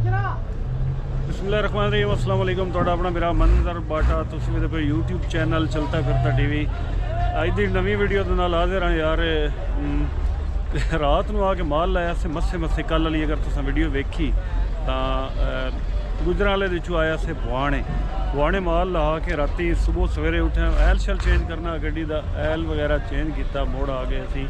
बिस्मिल्लाहिर्रहमानिर्रहीम अस्सलाम वालेकुम। ਤੁਹਾਡਾ ਆਪਣਾ ਮੇਰਾ ਮੰਜ਼ਰ ਬਾਟਾ, ਤੁਸੀਂ ਮੇਰੇ ਕੋਲ YouTube ਚੈਨਲ ਚਲਤਾ ਫਿਰਤਾ TV। ਅੱਜ ਦੀ ਨਵੀਂ ਵੀਡੀਓ ਦੇ ਨਾਲ ਹਾਜ਼ਰ ਹਾਂ ਯਾਰ। ਰਾਤ ਨੂੰ ਆ ਕੇ ਮਾਲ ਲਾਇਆ ਸੀ ਮੱਸੇ ਕੱਲ ਵਾਲੀ, ਅਗਰ ਤੁਸੀਂ ਵੀਡੀਓ ਵੇਖੀ ਤਾਂ ਗੁਜਰਾਂਵਾਲੇ ਦੇ ਵਿੱਚੋਂ ਆਇਆ ਸੀ बुआने माल ला के राती सुबह सवेरे उठे एल शल चेंज करना, गड्डी का एल वगैरह चेंज किया, मोड़ आ गए असी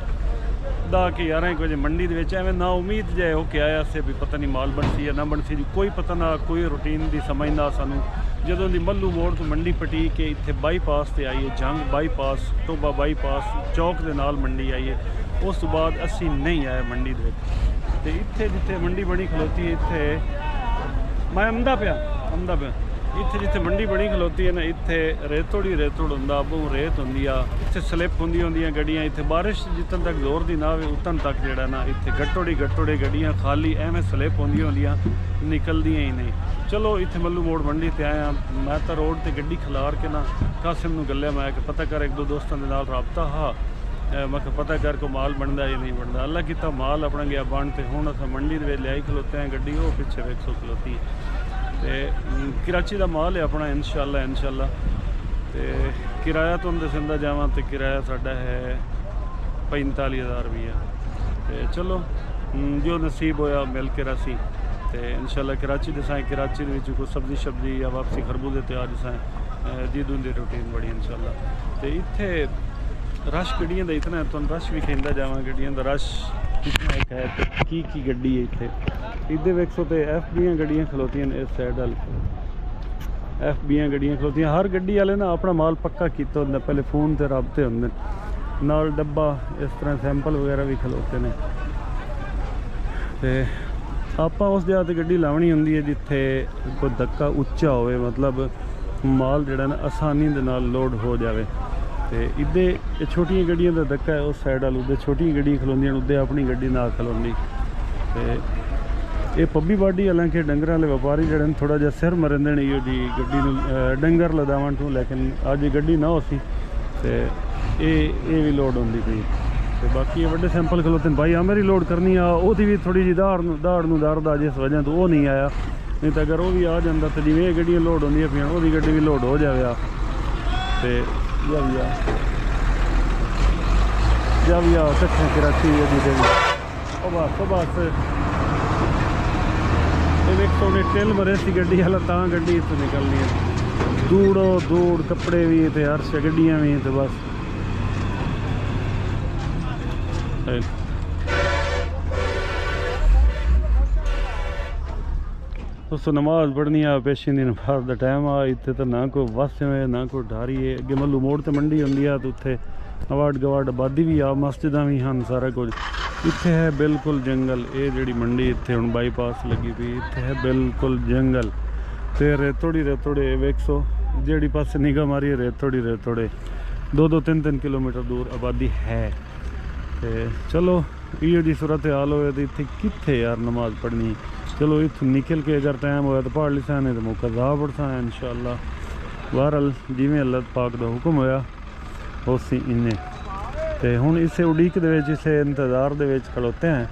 10 कि 11 बजे मंडी एवं ना उम्मीद जाए हो के आया से भी पता नहीं माल बनसी या ना बनसी, कोई पता ना, कोई रूटीन की समझ ना सानू। जदों दी मल्लू मोड़ तो मंडी पटी के इत्थे बाईपास से आई है, जंग बाईपास टोबा बाईपास चौक के नाल मंडी आई है। उस तो बाद असी नहीं आए मंडी ते इत्थे जिथे मंडी बनी खलोती है, इत्थे मैं आमदा पिया इत्थे जिथे मंडी बनी खलोती है ना, इत्थे रेतोड़ होंदा, बहु रेत होंदी आ, इत्थे स्लिप होंदियां गड्डियां, इत्थे बारिश जितन तक जोर दी ना आवे उतन तक जेड़ा ना इत्थे गट्टोड़ी गड्डियां खाली एवें स्लिप होंदियां निकलदियां ही नहीं। चलो इत्थे मल्लू मोड़ मंडी ते आया, मैं तो रोड ते गड्डी खलार के ना कासिम नूं गल्लिया, मैं पता कर एक दो दोस्तों के नाल राबता हा, मैं पता कर को माल बनता या नहीं बनता। अल्लाह किता माल अपना गया बन, तो हुण असां मंडी दे लियाई खलोते हैं गड्डी, वो पिछे 100 खलोती ते कराची का माल है अपना इंशाअल्लाह। तो किराया तो दसदा जावां तो किराया साडा है 45,000 रुपया। तो चलो जो नसीब होया मिल के रासी तो इंशाअल्लाह कराची दसाएं, कराची दे विच कोई सब्जी या वापसी खरबूजे तैयार दसाएं जीदूं दी रूटीन बड़ी इंशाअल्लाह। तो इत्थे रश गड्डियां दा इतना तुहानूं रश भी खेंदा जावां, गड्डियां दा रश कितना एक है तो की गड्डी है इत्थे इधे वेखो तो FB गड्डियां खलोतियां इस साइड वाल, FB गड्डियां खलोतियां। हर गड्डी वाले ना अपना माल पक्का किया होंदा, पहले फोन ते राबते होंदे नाल डब्बा, इस तरह सैंपल वगैरह भी खलोते ने। ते आपां उस जगह ते गड्डी लावनी होंदी है जिथे कोई धक्का उच्चा होवे, मतलब माल जिहड़ा ना आसानी दे नाल लोड हो जाए। तो इधे छोटियां गड्डियां का धक्का है उस साइड वाल, उधर छोटियां गड्डियां खलोंदियां, उधर अपनी गड्डी ना खलोंदी। तो ये पब्बी बाडी हालांकि डंगर वाले व्यापारी जड़े थोड़ा जहा सिर मरंदे ने इहो जी गड्डी डंगर लदावन तो, लेकिन अज गड्डी ना होसी तो ये भी लोड होंदी पई। तो बाकी ये बड़े सैंपल खलोते भाई आमेरी लोड करनी आ, ओदी भी थोड़ी जी दाड़ दर्द आ जिस वजह तो वो नहीं आया, नहीं तो अगर वो भी आ जाता तो जिवें गड्डियां लोड होंदियां पियां वो गड्डी भी लोड हो जाए। तो जब या कट्ठे कराची बस एक सौ ने टिल मरे सी गड्डी वाला, तां गड्डी इत्थों निकलनी है। दूड़ कपड़े भी तो हर शे गड्डियां भी तो बस दोस्तों नमाज पढ़नी आ, पेशी दी नमाज का टाइम आ। इत्थे तो ना कोई बस है ना कोई डारी है, अगे मल्लू मोड़ तो मंडी होंदी आ, तो उत्थे अवार्ड गवार्ड आबादी भी आ, मस्जिदां भी हैं, सारा कुछ इत्थे है बिल्कुल जंगल। ये जी मंडी इत्थे हुण बाईपास लगी पई, इत्थे है बिल्कुल जंगल। तो रेतोड़ी वेख सो जेड़ी पासे निगाह मारी है रेतोड़ी 2-3 किलोमीटर दूर आबादी है। तो चलो इहो जी सूरत हाल होए तो इत्थे कित्थे यार नमाज पढ़नी। चलो इत्थों निकल के अगर टाइम होया तो पढ़ लिसा, नहीं तो मौका जा पढ़सा इंशाअल्लाह। बहरहाल जिवें अल्लाह पाक दा हुक्म होया उसी इन्ने। तो हुण इसे उड़ीक दे विच, इसे इंतज़ार दे विच खड़ोते हैं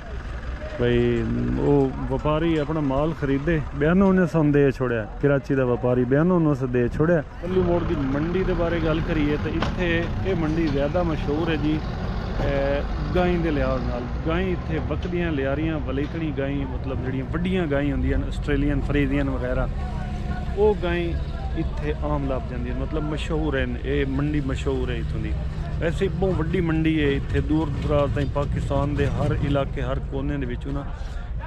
भाई वो व्यापारी अपना माल खरीदे, 9200 दे छोड़िया, कराची का व्यापारी 9200 दे छोड़िया। मल्लू मोड़ की मंडी के बारे गल करिए तो इत्थे ये मंडी ज़्यादा मशहूर है जी गाई के लिहाज नाल। गाई इत्थे बकदियां लियारियां वलेतनी गाई, मतलब जिहड़ियां वड्डियां गाई होंदियां आस्ट्रेलियन फ्रीजियन वगैरह, वो गाई इत्थे आम लभ जांदियां, मतलब मशहूर है ये मंडी, मशहूर है इत्थों दी। वैसे बहुत वड्डी मंडी है, इत्थे दूर दराज ताईं पाकिस्तान के हर इलाके हर कोने दे विचों ना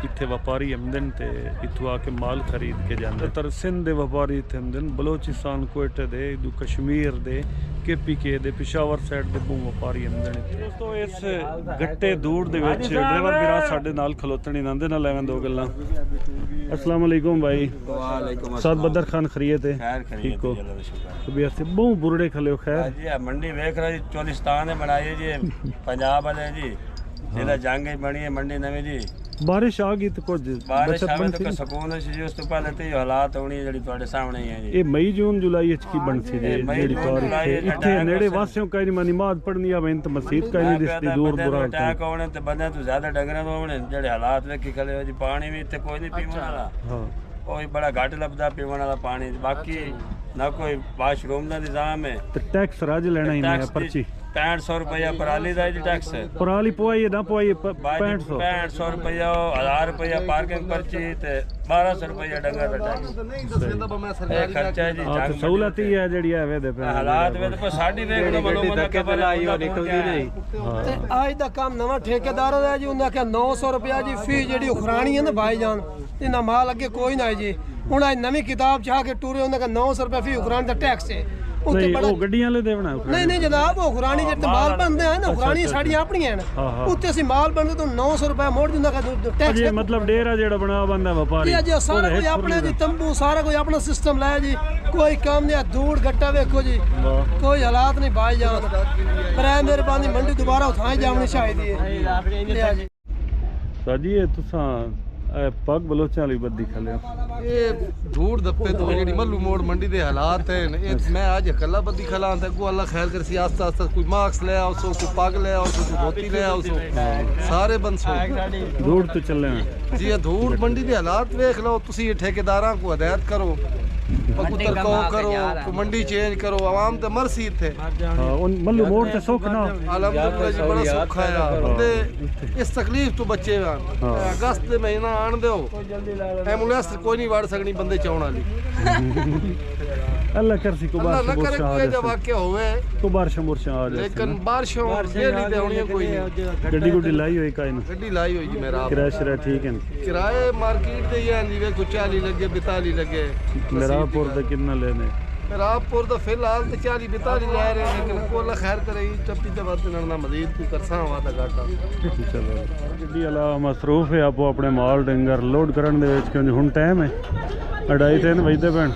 इत्थे व्यापारी आमदे न, ते इत्थों आके माल खरीद के जांदे। तर सिंध दे व्यापारी इत्थे आमदे न, बलोचिस्तान कोयटे दे, कश्मीर दे, KPK दे, पेशावर साइड दे बहुत व्यापारी आमदे न इत्थे। दोस्तों इस गट्टे दूर दे विच ड्राइवर मेरा साडे नाल खलोतण इनां दे नाल एवें दो गल्लां। अस्सलाम वालेकुम भाई। वालेकुम साद बदर खान खरीए थे, ठीक हो सुबह से बहुत बुरड़े खले हो। खैर जी मंडी वेख रहा जी, चोलिस्तान ने बनाई है जी, पंजाब वाले जी जिला जंग बनी है मंडी नवी जी, ਬਾਰਿਸ਼ ਆ ਗਈ ਤੇ ਕੁਝ ਬਾਰਿਸ਼ ਬਚਤ ਆਵੇ ਬਣ ਤਾਂ ਸਕੂਨ ਸੀ ਜੀ। ਉਸ ਤੋਂ ਪਹਿਲੇ ਤੇ ਹਾਲਾਤ ਹੋਣੀ ਜਿਹੜੀ ਤੁਹਾਡੇ ਸਾਹਮਣੇ ਹੀ ਹੈ ਜੀ। ਇਹ ਮਈ ਜੂਨ ਜੁਲਾਈ ਚ ਕੀ ਬਣ ਸੀ ਜਿਹੜੀ ਤਾਰੀਖ ਇੱਥੇ ਨੇੜੇ ਵਾਸਿਓਂ ਕਈ ਨਹੀਂ ਨਮਾਜ਼ ਪੜ੍ਹਨੀ ਆ ਬੈਂਤ ਮਸਜਿਦ ਕਈ ਨਹੀਂ ਦਿਸਦੀ ਦੂਰ ਦੂਰ ਅਟੈਕ ਹੋਣੇ ਤੇ ਬੰਦਿਆਂ ਤੋਂ ਜ਼ਿਆਦਾ ਡੰਗਰਾਂ ਤੋਂ ਹੋਣੇ ਜਿਹੜੇ ਹਾਲਾਤ ਵੇਖੀ ਖਲੇ ਹੋ ਜੀ। ਪਾਣੀ ਵੀ ਇੱਥੇ ਕੋਈ ਨਹੀਂ ਪੀਣ ਵਾਲਾ, ਹਾਂ ਕੋਈ ਬੜਾ ਘੱਟ ਲੱਭਦਾ ਪੀਣ ਵਾਲਾ ਪਾਣੀ। ਬਾਕੀ ਨਾ ਕੋਈ ਵਾਸ਼ਰੂਮ ਦਾ ਨਿਜ਼ਾਮ ਹੈ ਤੇ ਟੈਕਸ ਰਾਜ ਲੈਣਾ ਹੀ ਨਹੀਂ ਪਰਚੀ 6500 रुपया पराली का जी टैक्स है। पराली पवाइए ना पवाइए 6500 6500 रुपया 1000 रुपया पार्किंग पर्ची ते 1200 रुपया डंगर का टैक्स खर्चा है जी। सहूलत ही है ਜਿਹੜੀ ਐਵੇਂ ਦੇ ਪਏ ਹਾਲਾਤ ਵੇ ਤੇ ਸਾਡੀ ਵੇਖ ਲੋ ਮਲੂਮ ਧੱਕੇ ਤੇ ਲਾਈ ਉਹ ਨਿਕਲਦੀ ਨਹੀਂ। ਤੇ ਅੱਜ ਦਾ ਕੰਮ ਨਵਾਂ ਠੇਕੇਦਾਰ ਦਾ ਜੀ ਉਹਨਾਂ ਕਿਹਾ 900 ਰੁਪਇਆ ਜੀ ਫੀ ਜਿਹੜੀ ਉਖਰਾਣੀ ਹੈ ਨਾ ਭਾਈ ਜਾਨ ਇਹਨਾਂ ਮਾਲ ਅੱਗੇ ਕੋਈ ਨਾ ਜੀ। ਹੁਣ ਅੱਜ ਨਵੀਂ ਕਿਤਾਬ ਚਾਹ ਕੇ ਟੂਰੇ ਉਹਨਾਂ ਦਾ 900 ਰੁਪਇਆ ਫੀ ਉਖਰਾਣੀ ਦਾ ਟੈਕਸ ਹੈ। ਨਹੀਂ ਉਹ ਗੱਡੀਆਂ ਵਾਲੇ ਦੇਵਣਾ ਨਹੀਂ ਜਨਾਬ ਉਹ ਖੁਰਾਨੀ ਜਿਹੜੇ ਮਾਲ ਬਣਦੇ ਆ ਨਾ ਖੁਰਾਨੀ ਸਾਡੀਆਂ ਆਪਣੀਆਂ ਨੇ ਉੱਤੇ ਅਸੀਂ ਮਾਲ ਬਣਦੇ ਤੋਂ 900 ਰੁਪਏ ਮੋੜ ਦਿੰਦਾ ਟੈਕਸ। ਇਹ ਮਤਲਬ ਡੇਰਾ ਜਿਹੜਾ ਬਣਾ ਬੰਦਾ ਵਪਾਰੀ ਇਹ ਜੀ ਸਾਰਾ ਕੋਈ ਆਪਣੇ ਜੀ ਤੰਬੂ ਸਾਰਾ ਕੋਈ ਆਪਣਾ ਸਿਸਟਮ ਲਾਇਆ ਜੀ। ਕੋਈ ਕੰਮ ਨਹੀਂ ਧੂੜ ਗੱਟਾ ਵੇਖੋ ਜੀ ਕੋਈ ਹਾਲਾਤ ਨਹੀਂ ਬਾਈ ਜਾਨ ਪਰ ਐ ਮਿਹਰਬਾਨੀ ਮੰਡੀ ਦੁਬਾਰਾ ਉਠਾਈ ਜਾਵਣੀ ਚਾਹੀਦੀ ਹੈ ਸਾਜੀ। ਇਹ ਤੁਸੀਂ ਪੱਗ ਬਲੋਚਾਂ ਵਾਲੀ ਬੱਦੀ ਖਲਿਓ ਇਹ ਧੂੜ ਦੱਪੇ ਤੋਂ ਜਿਹੜੀ ਮੱਲੂ ਮੋੜ ਮੰਡੀ ਦੇ ਹਾਲਾਤ ਹੈ ਇਹ ਮੈਂ ਅੱਜ ਕੱਲਾ ਬੱਦੀ ਖਲਾ ਤੇ ਕੋ ਅੱਲਾ ਖੈਰ ਕਰਸੀ ਆਸਤਾ ਆਸਤਾ ਕੋਈ ਮਾਰਕਸ ਲੈ ਆਓ ਸੋ ਕੋਈ ਪੱਗ ਲੈ ਆਓ ਸੋ ਕੋਈ ਧੋਤੀ ਲੈ ਆਓ ਸੋ ਸਾਰੇ ਬੰਦ ਸੋ ਧੂੜ ਤੋਂ ਚੱਲੇ ਜੀ। ਇਹ ਧੂੜ ਮੰਡੀ ਦੇ ਹਾਲਾਤ ਵੇਖ ਲਓ ਤੁਸੀਂ। ਇਹ ਠੇਕੇਦਾਰਾਂ को ਹਦਾਇਤ ਕਰੋ ਪਕੁੱਤਰ ਕरो को मंडी चेंज करो आवाम ते मरसी इथे मल्लू मोड़ ते सुख ना अलहमदुलिल्लाह जी बड़ा सुख आया ते इस तकलीफ तो बचे अगस्त दे महीना आन दो एम्बुलेंस कोई नहीं वड़ सकनी बंदे चाउण वाली अल्लाह कर सी को बारिश ना करे कोई जब वाकया होवे को बारिश मुरशा आ जाए लेकिन बारिशों डेली ते होनी कोई नहीं। गड्डी गुड्डी लाई हुई काई ना गड्डी लाई हुई जी मेरा किराया शरा ठीक है किराए मार्केट ते यार जी वे कुछ 40 लगे 42 लगे। मेरापुर दा कितना लेने मेरापुर दा फिलहाल ते 40 42 ले रहे लेकिन कोला खैर करे टप्पी ते बात ना मजीद कोई करसा वादा घाटा चलो गड्डी वाला मसरूफ है आपो अपने माल डंगर लोड करन दे विच क्यों हुन टाइम है 2:30 बजदे पैण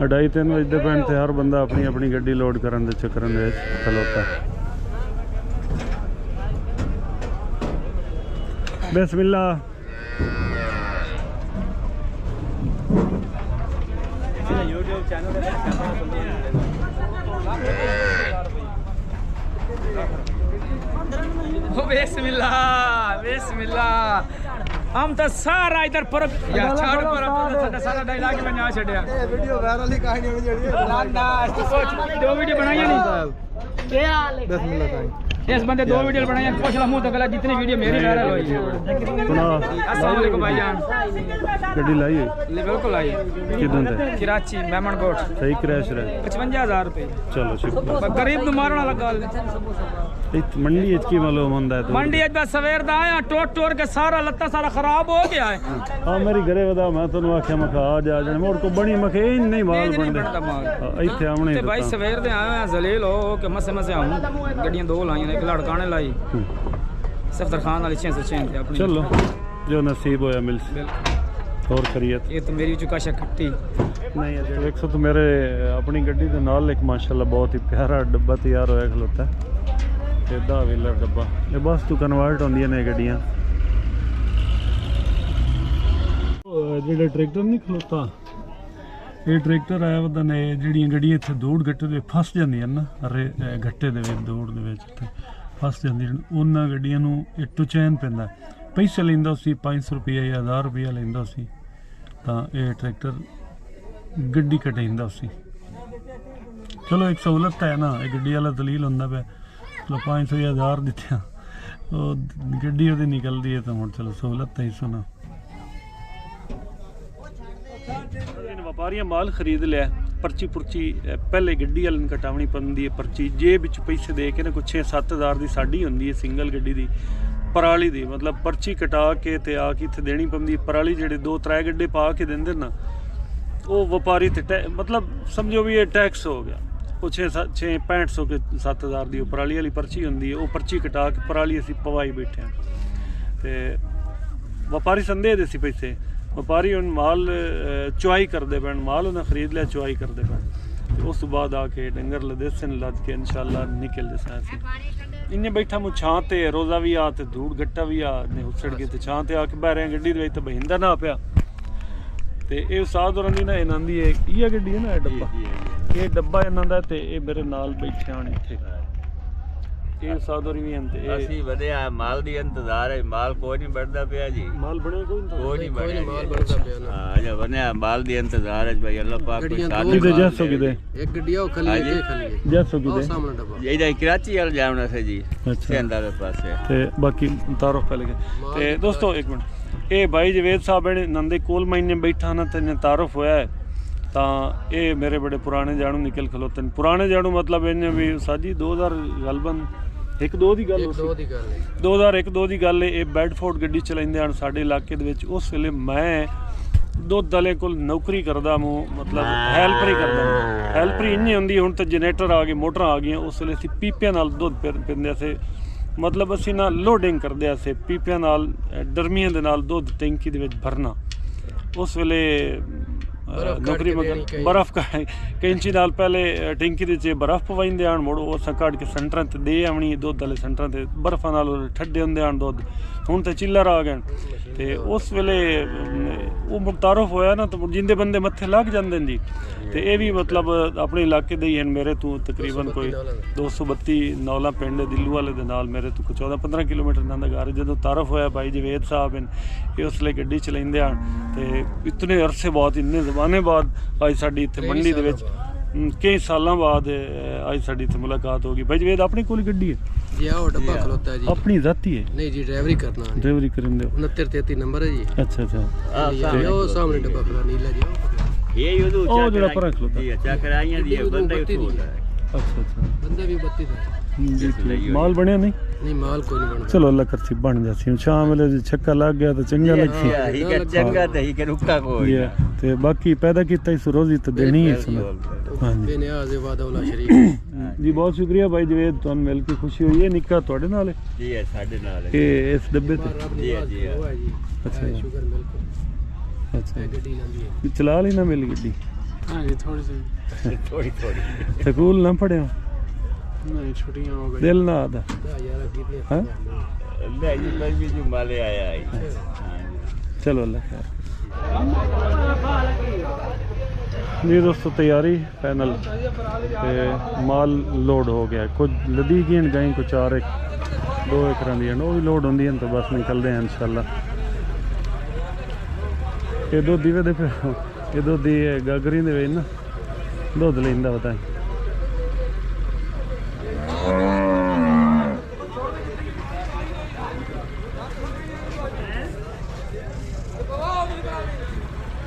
2:30 बजदे पैण ते हर बंदा अपनी अपनी गड्डी लोड करन दे चक्करन दे विच खलोता। बिस्मिल्लाह YouTube चैनल बिस्मिल्लाह हम तो सारा इधर पर छाड़ पर सारा डायलॉग में ना छड़या ਇਹ ਵੀਡੀਓ ਵਾਇਰਲ ਹੀ ਕਹਾਣੀ ਹੋਣੀ ਜਿਹੜੀ दो वीडियो बनाई नहीं क्या हाल है इस बंदे 2 वीडियो बनाई पूछ ला मुंह तो गला जितनी वीडियो मेरी वायरल हुई अस्सलाम वालेकुम भाईजान गड्डी लाई है बिल्कुल आई किदन ते कराची मेमनकोट सही क्रैश रहे 55000 रुपए चलो शुक्र गरीब नु मारना लगा इत मंडी इच की मालूम होंदा है तो मंडी अज बस सवेर दा आया टोट के सारा लत्ता सारा खराब हो गया है। हां मेरी घरे वदा मैं तन्नू आख्या मखा आ जा जने मोड़ को बणी मखे नहीं माल बनदे इथे आमणे ते भाई सवेर दे आया जलील हो के मसे आऊं गड्डियां 2 लाईयां एक लड़काने लाई सफदर खान वाली 606 थे अपनी चलो जो नसीब होया मिल और खरीयत ये तो मेरी चुका शक्ति नहीं है। एक तो मेरे अपनी गड्डी दे नाल एक माशाल्लाह बहुत ही प्यारा डब्बा तैयार होया खलोता है इदा व्हीलर डब्बा ये बस तू कन्वर्ट होंदियां ने गड्डियां जेड़ा ट्रैक्टर नहीं खलोता ये ट्रैक्टर आया वदा ने ਜਿਹੜੀਆਂ ਗੱਡੀਆਂ ਇੱਥੇ ਦੌੜ ਗੱਟੇ ਦੇ ਫਸ ਜਾਂਦੀਆਂ ਨਾ ਅਰੇ ਗੱਟੇ ਦੇ ਵਿੱਚ ਦੌੜ ਦੇ ਵਿੱਚ ਇੱਥੇ ਫਸ ਜਾਂਦੀਆਂ ਉਹਨਾਂ ਗੱਡੀਆਂ ਨੂੰ ਇਹ ਟੁਚੈਨ ਪੈਂਦਾ ਪੈਸੇ ਲੈਂਦਾ ਸੀ 500 ਰੁਪਏ ਜਾਂ 1000 ਰੁਪਏ ਲੈਂਦਾ ਸੀ ਤਾਂ ਇਹ ਟਰੈਕਟਰ ਗੱਡੀ ਕਟਾਉਂਦਾ ਸੀ। ਚਲੋ ਇੱਕ ਸਹੂਲਤ ਹੈ ਨਾ ਇਹ ਗੱਡੀ ਵਾਲਾ ਦਲੀਲ ਹੁੰਦਾ ਪਿਆ ਚਲੋ 500 ਜਾਂ 1000 ਦਿੱਤਿਆਂ ਉਹ ਗੱਡੀ ਉਹਦੀ ਨਿਕਲਦੀ ਹੈ ਤਾਂ ਹੁਣ ਚਲੋ ਸਹੂਲਤ ਹੈ ਹੀ ਸੁਣਾ। ਵਪਾਰੀਆਂ ਮਾਲ ਖਰੀਦ ਲਿਆ पर्ची पुर्ची पहले गड्डी वाले कटावनी पौंदी है पर्ची जेब विच पैसे दे के ना कुछ 6-7 हज़ार की साड़ी होंदी है सिंगल गड्डी की पराली दी मतलब पर्ची कटा के ते आके इत्थे देनी पौंदी पराली जेडे 2-3 गड्ढे पा के देंदे ना वो व्यापारी ते मतलब समझो भी ये टैक्स हो गया वो 6-6500 के 7,000 की पराली वाली पर्ची होंदी है वो पर्ची कटा के पराली असी पवाई बैठे हैं ते व्यापारी संदेह दे सी पैसे व्यापारी हम माल चुआई करते पैन माल उन्हें खरीद लिया चुआई करते पैन उस बाद आके डंगर लदे लद के इंशाल्लाह निकल जैसा ਇੰਨੇ ਬੈਠਾ ਮੁ ਛਾਂ ਤੇ ਰੋਜ਼ਾ ਵੀ ਆ ਤੇ ਧੂੜ ਗੱਟਾ ਵੀ ਆ ਨੇ ਉਸੜ ਕੇ ਤੇ ਛਾਂ ਤੇ ਆ ਕੇ ਬਹਿ ਰਹੇ ਗੱਡੀ ਦੇ ਵਿੱਚ ਤੇ ਬਹਿੰਦਾ ਨਾ ਪਿਆ ਤੇ ਇਹ ਉਸਤਾਦ ਹੋਰਾਂ ਦੀ ਨਾ ਇਹਨਾਂ ਦੀ ਇਹ ਗੱਡੀ ਹੈ ਨਾ ਇਹ ਡੱਬਾ ਇਹਨਾਂ ਦਾ ਤੇ ਇਹ ਮੇਰੇ ਨਾਲ ਬੈਠੇ ਹਨ ਇੱਥੇ ਇਹ ਉਸਤਾਦ ਹੋਰੀ ਵੀ ਹਨ ਤੇ ਅਸੀਂ ਵਧਿਆ ਮਾਲ ਦੀ ਇੰਤਜ਼ਾਰ ਹੈ ਮਾਲ ਕੋਈ ਨਹੀਂ बढ़दा ਪਿਆ ਜੀ ਮਾਲ ਬਣਿਆ ਕੋਈ ਨਹੀਂ ਬਣਿਆ ਮਾਲ बढ़दा ਪਿਆ ਨਾ ਹਾਂ ਜੇ ਬਣਿਆ ਮਾਲ ਦੀ ਇੰਤਜ਼ਾਰ ਹੈ ਭਾਈ ਅੱਲਾਹ ਪਾਕ ਕੋਈ ਸਾਥ ਕਿਤੇ ਜੈਸੋ ਕਿਤੇ ਇੱਕ ਗੱਡੀ ਉਹ ਖਲੀ ਜੈਸੋ ਕਿਤੇ ਉਹ ਸਾਹਮਣੇ ਡੱਬਾ ਇਹਦਾ ਕਰਾਚੀ ਵਾਲ ਜਾਵਣਾ ਸੀ ਜੀ ਅੱਛਾ ਸਿੰਧਾ ਦੇ ਪਾਸੇ ਤੇ ਬਾਕੀ ਤਾਰਫ ਪਹਿਲੇ ਤੇ ਦੋਸਤੋ ਇੱਕ ਮਿੰਟ ਇਹ ਭਾਈ ਜਵੇਦ ਸਾਹਿਬ ਨੇ ਨੰਦੇ ਕੋਲ ਮਹੀਨੇ ਬੈਠਾ ਨਾ ਤੇ ਤਾਰਫ ਹੋਇਆ ਹੈ ਤਾਂ ਇਹ ਮੇਰੇ ਬੜੇ ਪੁਰਾਣੇ ਜਾਣੂ ਨਿਕਲ ਖਲੋਤੇ ਨੇ ਪੁਰਾਣੇ ਜਾਣੂ ਮਤਲਬ ਇਹਨੇ ਵੀ ਸਾਜੀ 2000 ਗਲਬਨ 1-2 ਦੀ ਗੱਲ 2001-2 ਦੀ ਗੱਲ ਹੈ ਇਹ ਬੈਡਫੋਰਡ ਗੱਡੀ ਚਲਾਉਂਦੇ ਹਨ ਸਾਡੇ ਇਲਾਕੇ ਦੇ ਵਿੱਚ ਉਸ ਵੇਲੇ ਮੈਂ ਦੁੱਧ ਵਾਲੇ ਕੋਲ ਨੌਕਰੀ ਕਰਦਾ ਮੂੰ ਮਤਲਬ ਹੈਲਪਰੀ ਇੰਨੀ ਹੁੰਦੀ ਹੁਣ ਤਾਂ ਜਨਰੇਟਰ ਆ ਗਏ ਮੋਟਰਾਂ ਆ ਗਈਆਂ ਉਸ ਵੇਲੇ ਅਸੀਂ ਪੀਪਿਆਂ ਨਾਲ ਦੁੱਧ ਪੀਂਦੇ ਸੀ ਮਤਲਬ ਅਸੀਂ ਨਾ ਲੋਡਿੰਗ ਕਰਦੇ ਸੀ ਪੀਪਿਆਂ ਨਾਲ ਡਰਮੀਆਂ ਦੇ ਨਾਲ ਦੁੱਧ ਟੈਂਕੀ ਦੇ ਵਿੱਚ ਭਰਨਾ ਉਸ ਵੇਲੇ ਨੌਕਰੀ ਮਗਰ ਬਰਫ਼ ਕੈਂਚੀ ਨਾਲ ਪਹਿਲੇ ਟੈਂਕੀ ਦੇ 'ਚ ਬਰਫ਼ ਪਵਾਈਂਦੇ ਹਨ ਮੁੜ ਉਹ ਅਸਾਂ ਕੱਢ ਕੇ ਸੈਂਟਰਾਂ 'ਤੇ ਦੇ ਆਉਣੀ ਦੁੱਧ ਵਾਲੇ ਸੈਂਟਰਾਂ 'ਤੇ ਬਰਫ਼ਾਂ ਨਾਲ ਠੱਡੇ ਹੁੰਦੇ ਹਨ ਦੁੱਧ ਹੁਣ ਤਾਂ ਚਿੱਲਰ ਆ ਗਏ ਤੇ ਉਸ ਵੇਲੇ ਉਹ ਮੁਤਾਰਫ ਹੋਇਆ ਨਾ ਤਾਂ ਜਿੰਦੇ ਬੰਦੇ ਮੱਥੇ ਲੱਗ ਜਾਂਦੇ ਨੇ ਜੀ ਤੇ ਇਹ ਵੀ ਮਤਲਬ ਆਪਣੇ ਇਲਾਕੇ ਦੇ ਹੀ ਹਨ ਮੇਰੇ ਤੋਂ ਤਕਰੀਬਨ ਕੋਈ 232 ਨੌਲਾ ਪਿੰਡ ਦਿੱਲੂ ਵਾਲੇ ਦੇ ਨਾਲ ਮੇਰੇ ਤੋਂ 14-15 ਕਿਲੋਮੀਟਰ ਦਾ ਘਰ ਜਦੋਂ ਤਾਰਫ ਹੋਇਆ ਭਾਈ ਜਵੇਦ ਸਾਹਿਬ ਨੇ ਇਹ ਉਸ ਲਈ ਗੱਡੀ ਚਲਾਉਂਦੇ ਹਨ ਤੇ ਇਤਨੇ ਅਰਸੇ ਬਾਅਦ ਇੰਨੇ ਜ਼ਮਾਨੇ ਬਾਅਦ ਅੱਜ ਸਾਡੀ ਇੱਥੇ ਮੰਡੀ ਦੇ ਵਿੱਚ ਕਈ ਸਾਲਾਂ ਬਾਅਦ ਅੱਜ ਸਾਡੀ ਇੱਥੇ ਮੁਲਾਕਾਤ ਹੋ ਗਈ ਭਾਈ ਜਵੇਦ ਆਪਣੀ ਕੋਲ ਗੱਡੀ ਹੈ ਜੀ ਆਹ ਡੱਬਾ ਖਲੋਤਾ ਹੈ ਜੀ ਆਪਣੀ ਜ਼ਾਤੀ ਹੈ ਨਹੀਂ ਜੀ ਡਰਾਈਵਰੀ ਕਰਨਾ ਹੈ ਡਰਾਈਵਰੀ ਕਰਨ ਦੇ 6933 ਨੰਬਰ ਹੈ ਜੀ ਅੱਛਾ ਉਹ ਸਾਹਮਣੇ ਡੱਬਾ ਖਲਾ ਨੀਲਾ ਜੀ ਇਹ ਉਹਦੋਂ ਉਹ ਜਿਹੜਾ ਪਰ ਖਲੋਤਾ ਜੀ ਅੱਛਾ ਕਰਾਈਆਂ ਦੀ ਬੰਦਾ ਹੀ ਖੋਲਦਾ ਅੱਛਾ ਬੰਦਾ ਵੀ 32 ਦਾ ਮਾਲ ਬਣਿਆ ਨਹੀਂ ਮਾਲ ਕੋਈ ਨਹੀਂ ਬਣਦਾ ਚਲੋ ਅੱਲਾ ਕਰਸੀ ਬਣ ਜਾਸੀ ਸ਼ਾਮ ਵੇਲੇ ਛੱਕਾ ਲੱਗ ਗਿਆ ਤਾਂ ਚੰਗਾ ਲੱਗੀ ਹੀ ਕਿ ਚੰਗਾ ਤੇ ਹੀ ਕਿ ਰੁੱਕਾ ਕੋਈ ਤੇ ਬਾਕੀ ਪੈਦਾ ਕੀਤਾ ਇਸ ਰੋਜ਼ੀ ਤਾਂ ਦੇਣੀ ਹੈ ਸੁਣਾ ਹਾਂਜੀ ਬੇਨਿਆਜ਼ ਵਾਦਾ ਉਲਾ ਸ਼ਰੀਕ ਜੀ ਬਹੁਤ ਸ਼ੁਕਰੀਆ ਭਾਈ ਜਵੇਦ ਤੁਹਾਨੂੰ ਮਿਲ ਕੇ ਖੁਸ਼ੀ ਹੋਈ ਹੈ ਨਿੱਕਾ ਤੁਹਾਡੇ ਨਾਲ ਹੈ ਜੀ ਹੈ ਸਾਡੇ ਨਾਲ ਹੈ ਇਹ ਇਸ ਡੱਬੇ ਤੇ ਜੀ ਜੀ ਅੱਛਾ ਸ਼ੂਗਰ ਮਿਲਕ ਅੱਛਾ ਗੱਡੀ ਲੰਦੀ ਹੈ ਚਲਾ ਲਈ ਨਾ ਮਿਲ ਗੱਡੀ हाँ जी थोड़ी ਸਕੂਲ ਨਾ ਪੜਿਆ नहीं छुट्टियां हो गई ਦਿਲ ਨਾ ਆਦਾ ਯਾਰ ਕਿਤਨੇ ਹਾਂ ਲੈ ਜੀ ਮੈਂ ਵੀ ਜੋ ਮਾਲੇ ਆਇਆ ਹੈ ਚਲੋ ਅੱਲਾ ਖੈਰ ਜੀ ਦੋਸਤੋ ਤਿਆਰੀ ਫਾਈਨਲ ਤੇ ਮਾਲ ਲੋਡ ਹੋ ਗਿਆ ਕੁਝ ਲਦੀ ਗਈਆਂ ਗਾਈ ਕੋ 2 ਏਕੜਾਂ ਦੀਆਂ ਉਹ ਵੀ ਲੋਡ ਹੁੰਦੀਆਂ ਤਾਂ ਬਸ ਨਿਕਲਦੇ ਹਾਂ ਇਨਸ਼ਾਅੱਲਾ ਇਹ ਦੁੱਧ ਦੀ ਵੇ ਫਿਰ ਇਹ ਦੁੱਧ ਦੀ ਗਾਗਰੀ ਦੇ ਵਿੱਚ ਨਾ ਦੁੱਧ ਲੈਂਦਾ ਪਤਾ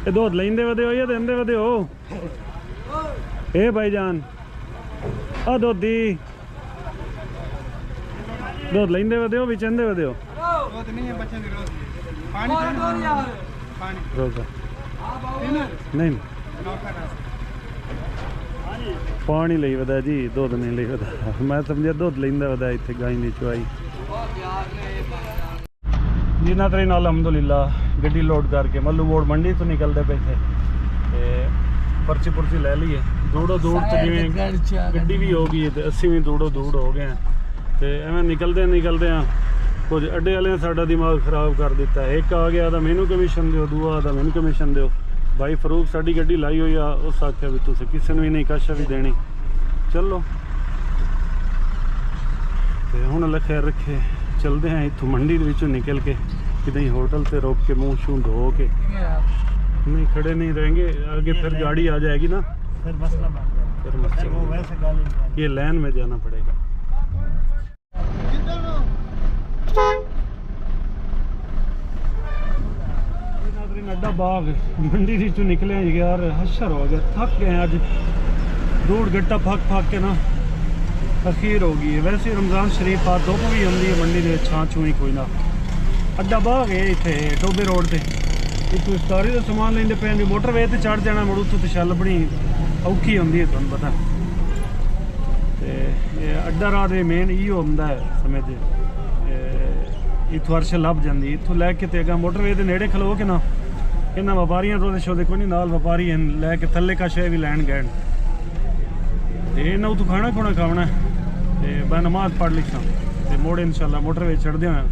ਇਹ ਦੁੱਧ ਲੈਂਦੇ ਵਦੇ ਹੋ ਜਾਂ ਦਿੰਦੇ ਵਦੇ ਹੋ ਇਹ ਭਾਈਜਾਨ ਆ ਦੁੱਧ ਲੈਂਦੇ ਵਦੇ ਹੋ ਵੀ ਚੰਦੇ ਵਦੇ ਹੋ रोज नहीं है बच्चे रोज पानी ਰੋਜ਼ਾ ਨਹੀਂ ਪਾਣੀ ਲਈ ਵਦਾ ਜੀ ਦੁੱਧ ਨਹੀਂ ਲਈ ਵਦਾ ਮੈਂ ਸਮਝਿਆ ਦੁੱਧ ਲੈਂਦਾ ਵਦਾ ਇੱਥੇ ਗਾਂ ਦੀ ਚੁਆਈ ਜਿੰਨਾ ਤਰੀ ਨਾਲ ਅਲਹਮਦੁਲਿਲਾ ਗੱਡੀ ਲੋਡ ਕਰਕੇ ਮੱਲੂ ਮੋੜ ਮੰਡੀ ਤੋਂ ਨਿਕਲਦੇ ਪਏ ਤੇ ਪਰਚੀ ਪੁਰਚੀ ਲੈ ਲਈਏ ਦੂੜੋ ਦੂੜ ਤੋਂ ਜਿਵੇਂ ਗੱਡੀ ਵੀ ਹੋ ਗਈ ਤੇ ਅਸੀਂ ਵੀ ਦੂੜੋ ਦੂੜ ਹੋ ਗਏ ਤੇ ਐਵੇਂ ਨਿਕਲਦੇ ਆ ਕੁਝ ਅੱਡੇ ਵਾਲਿਆਂ ਸਾਡਾ ਦਿਮਾਗ ਖਰਾਬ ਕਰ ਦਿੱਤਾ ਇੱਕ ਆ ਗਿਆ ਤਾਂ ਮੈਨੂੰ ਕਮਿਸ਼ਨ ਦਿਓ ਦੂਆ ਦਾ ਮੈਨੂੰ ਕਮਿਸ਼ਨ ਦਿਓ ਭਾਈ ਫਰੂਕ ਸਾਡੀ ਗੱਡੀ ਲਾਈ ਹੋਈ ਆ ਉਸ ਆਖਿਆ ਵੀ ਤੁਸੀਂ ਕਿਸੇ ਨੂੰ ਵੀ ਨਹੀਂ ਕਾਸ਼ਾ ਵੀ ਦੇਣੀ ਚਲੋ ਤੇ ਹੁਣ ਅੱਲਾ ਖੈਰ ਰੱਖੇ ਚਲਦੇ ਹਾਂ ਇੱਥੋਂ ਮੰਡੀ ਦੇ ਵਿੱਚੋਂ ਨਿਕਲ ਕੇ ਕਿਤੇ ਹੋਟਲ ਤੇ ਰੋਕ ਕੇ ਮੂੰਹ ਸ਼ੂੰ ਧੋ ਕੇ नहीं खड़े नहीं रहेंगे आगे फिर गाड़ी आ जाएगी ना फिर मसला बन जाएगा फिर मसला वो वैसे गाड़ी ये लाइन में जाना पड़ेगा अड्डा बाग मंडी से निकले यार हशर हो गया थक गए आज दूर गट्टा फक के ना अखीर हो गई है वैसे रमज़ान शरीफ आ धुप भी आती है मंडी के छां छूई कोई ना अड्डा बाग है इतने टोबे रोड से इतों इफ्तारी का समान लेंदे पे मोटरवे ते चढ़ जाना मुड़ उत्थों ते छल बनी औखी होंदी है तुहानूं पता ते अड्डा राह दे मेन इहो हुंदा है समझदे इत्थों अर्श लभ जांदी इत्थों लैके ते अग्गां मोटरवे दे नेड़े खलो के ना इन्हां व्यापारियां रोदे शोदे कोई नहीं नाल व्यापारी लैके थल्ले कश भी लैन गए ते इन्हां उत्थों खाना खुना खावना ते मैं नमाज पढ़ लिखा मोड़ इंशाल्लाह मोटरवे चढ़दे होए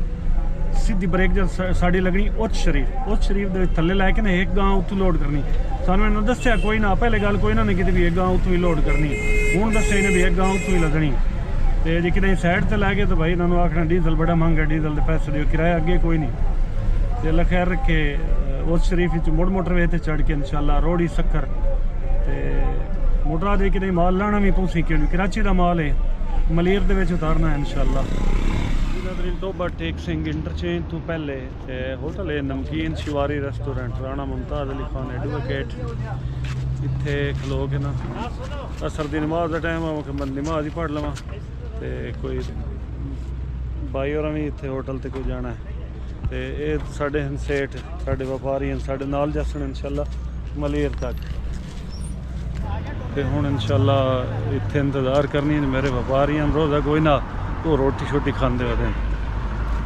सीधी ब्रेक जब साड़ी लगनी उच शरीफ दे थल्ले लैके ना एक गांव उत्थों लोड करनी सानू इन्होंने दस्सिया कोई ना पहले गल कोई ना कि भी एक गांव उत्थों ही लोड करनी हूँ दस्सिया इन्हें भी एक गांव उत्थों ही लगनी तो जे कि साइड ते लै गए तो भाई इन्होंने आखना डीजल बड़ा महंगा डीजल के पैसे दियो किराया अगे कोई नहीं तो अल्लाह खैर रखे उस शरीफ मुड़ मोटरवे ते चढ़ के इंशाल्लाह रोड़ी सक्कर ते मोटरा दे कि माल लाना भी पौसी क्यों कराची का माल है मलेर दे विच उतारना है इंशाल्लाह टोबा टेक सिंह इंटरचेंज तो पहले होटल है नमकीन शिवारी रेस्टोरेंट राणा मुमताज़ अली खान एडवोकेट इत्थे खलो के ना असर दी नमाज का टाइम है मैं नमाज ही पढ़ लवां ते कोई भाई और भी इत्थे होटल ते कोई जाना है ते ये साडे हन सेठ साडे व्यापारी हैं साडे नाल जसन इंशाल्लाह मलेर तक ते हुण इंशाल्लाह इत्थे इंतज़ार करनी मेरे व्यापारी हैं रोज़ा कोई ना तो रोटी शोटी खाते होते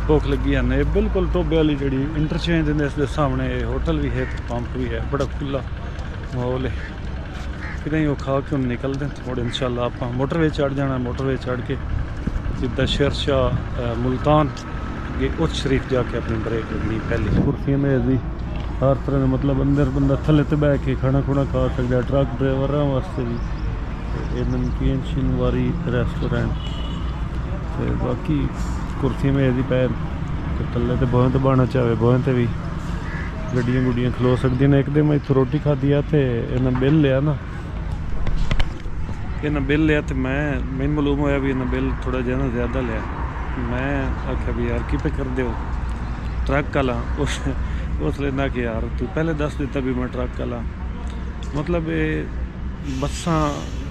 भुख लगी है बिल्कुल टोबे वाली जी इंटरचेंज इसके सामने होटल भी है पंप भी है बड़ा खुला माहौल है कि वो खा के निकलते हैं थोड़े इंशाल्लाह आप मोटरवे चढ़ जाना मोटरवे चढ़ के सीधा शेरशाह मुल्तान उस शरीफ जाके अपनी ब्रेक लगनी पहली कुर्सियाँ में भी हर तरह का मतलब अंदर बंदा थले ते बह के खाना खुना खा सकता ट्रक ड्राइवर वास्ते भी नमकीन शिनवारी रेस्टोरेंट ते बाकी कुर्सी में यदि पैर थल्ले तो बोहें तो बहना चाहे बोहें तो भी गड्डियां गुड्डियां खलो सकती ने एक दिन मैं इत्थों रोटी खाधी है तो इन्हें बिल लिया ना इन्हें बिल लिया तो मैं मालूम होया भी इन्हें बिल थोड़ा जिहा ना ज़्यादा लिया मैं आख्या भी यार कि पे कर दो ट्रक वाला उस लेना कि यार तू पहले दस दिता भी मैं ट्रक वाला मतलब ये बसा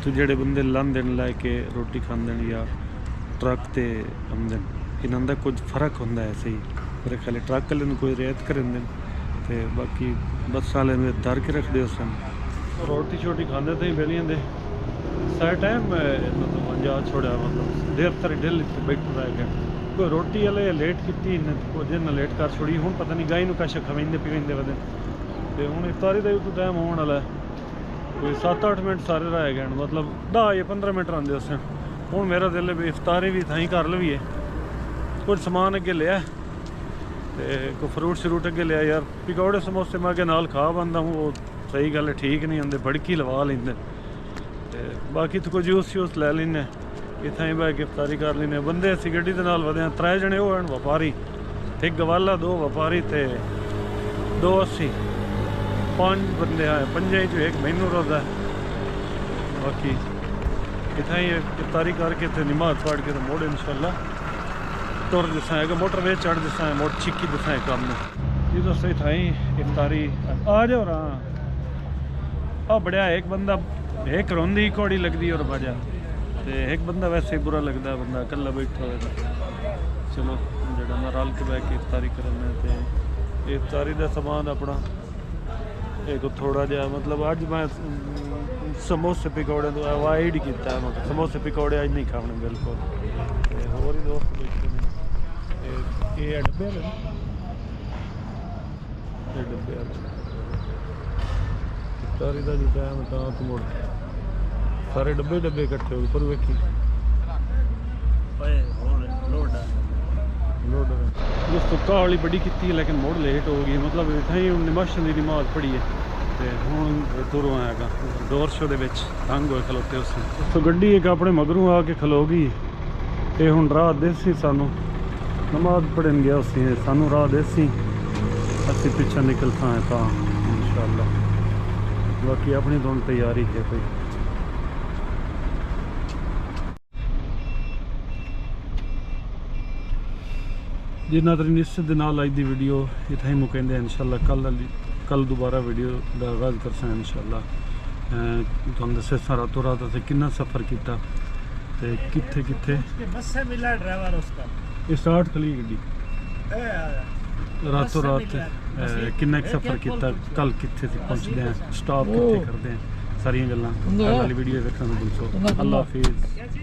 तू जेड़े बंदे लांदे लैके रोटी खांदे या ट्रक ते आमदन इन्हों का कुछ फर्क होंदा है सही मेरे ख्याल ट्रक वाले कोई रियायत करेंगे तो बाकी बस वाले धर के रखते उस टाइम रोटी शोटी खाते तो ही बेलियां दे सारे टाइम मतलब जा छोड़ा मतलब देर तक दिल बैठा रह गया कोई रोटी वाले लेट की जिन लेट कर छोड़ी हूँ पता नहीं गाय कश खवेंदे पीवेंदे वदे तो हूँ इफ्तारी का भी तो टाइम होने वाला है कोई 7-8 मिनट सारे रह गए मतलब 10 या 15 मिनट आते उस टाइम हूँ मेरा दिल भी इफ्तारी भी थाई कर लवीए कुछ समान अगे लिया तो कोई फ्रूट श्रूट अगे लिया यार पकौड़े समोसे मैं अगे नाल खा बंदा हूँ वो सही गल है ठीक नहीं आते बड़की लवा लेंदे तो बाकी तो कोई जूस शूस लै लें इतना ही बह के इफ्तारी कर लें बंदे असी गड्डी के नाल वधे 3 जने वो हैं व्यापारी एक गवाला 2 व्यापारी तो 2 80 5 बंदे हैं 5 चो एक मैनू रोज़ा है बाकी इतना ही इफ्तारी करके तो नमाज पढ़ के तो मोड़ इंशाल्लाह तुर दिसा है मोटरवे चढ़ दिसा है मोड़ छिक्की दिसा है काम में जी दोस्तों इतना ही इफ्तारी आ जाओ रहा बड़ा एक बंदा एक रोंदी कौड़ी लगती और वजह तो एक बंदा वैसे ही बुरा लगता है बंदा अकेला बैठा हुआ चलो जरा मैं रल के बह के इफ्तारी करना तो इफ्तारी का समान अपना एक थोड़ा जहा मतलब अज मैं समोसे पकौड़े तो अवॉइड किया मतलब समोसे पकौड़े अज नहीं खाने बिल्कुल होर ही दोस्त बैठे ये डब्बे डब्बे इफ्तारी का जो टाइम तो मुड़ सारे डब्बे डब्बे इकट्ठे हो पर वेखी दोस्तों घा वाली बड़ी की लेकिन मोड़ लेट हो गई मतलब इतना ही नमाशन की नमाज पढ़ी है तो हूँ तुरों आएगा डोर शो के तंग होए खलोते उस तो गड्डी एक अपने मगरों आके खलो गई तो हूँ राह देसी सानू नमाज पढ़न गया उसी सानू राह देसी असी पिछा निकलता है तो इंशाअल्लाह बाकी अपनी तो तैयारी है कोई जिन्ना तरीन इस अज की वीडियो इतना ही मुकेंदे इंशाल्लाह कल दोबारा वीडियो का आगाज़ कर सा इंशाल्लाह तुम दसे रातों रात असें कितना सफ़र किया कित्थे कित्थे बस से मिला ड्राइवर उसका स्टार्ट खली गड्डी रातों रात किन्ना सफ़र किया कल कित्थे पहुँचते हैं स्टॉप कित्थे करते हैं सारिया गल्लां कल वाली वीडियो देखना भूल सो अल्लाह हाफिज़।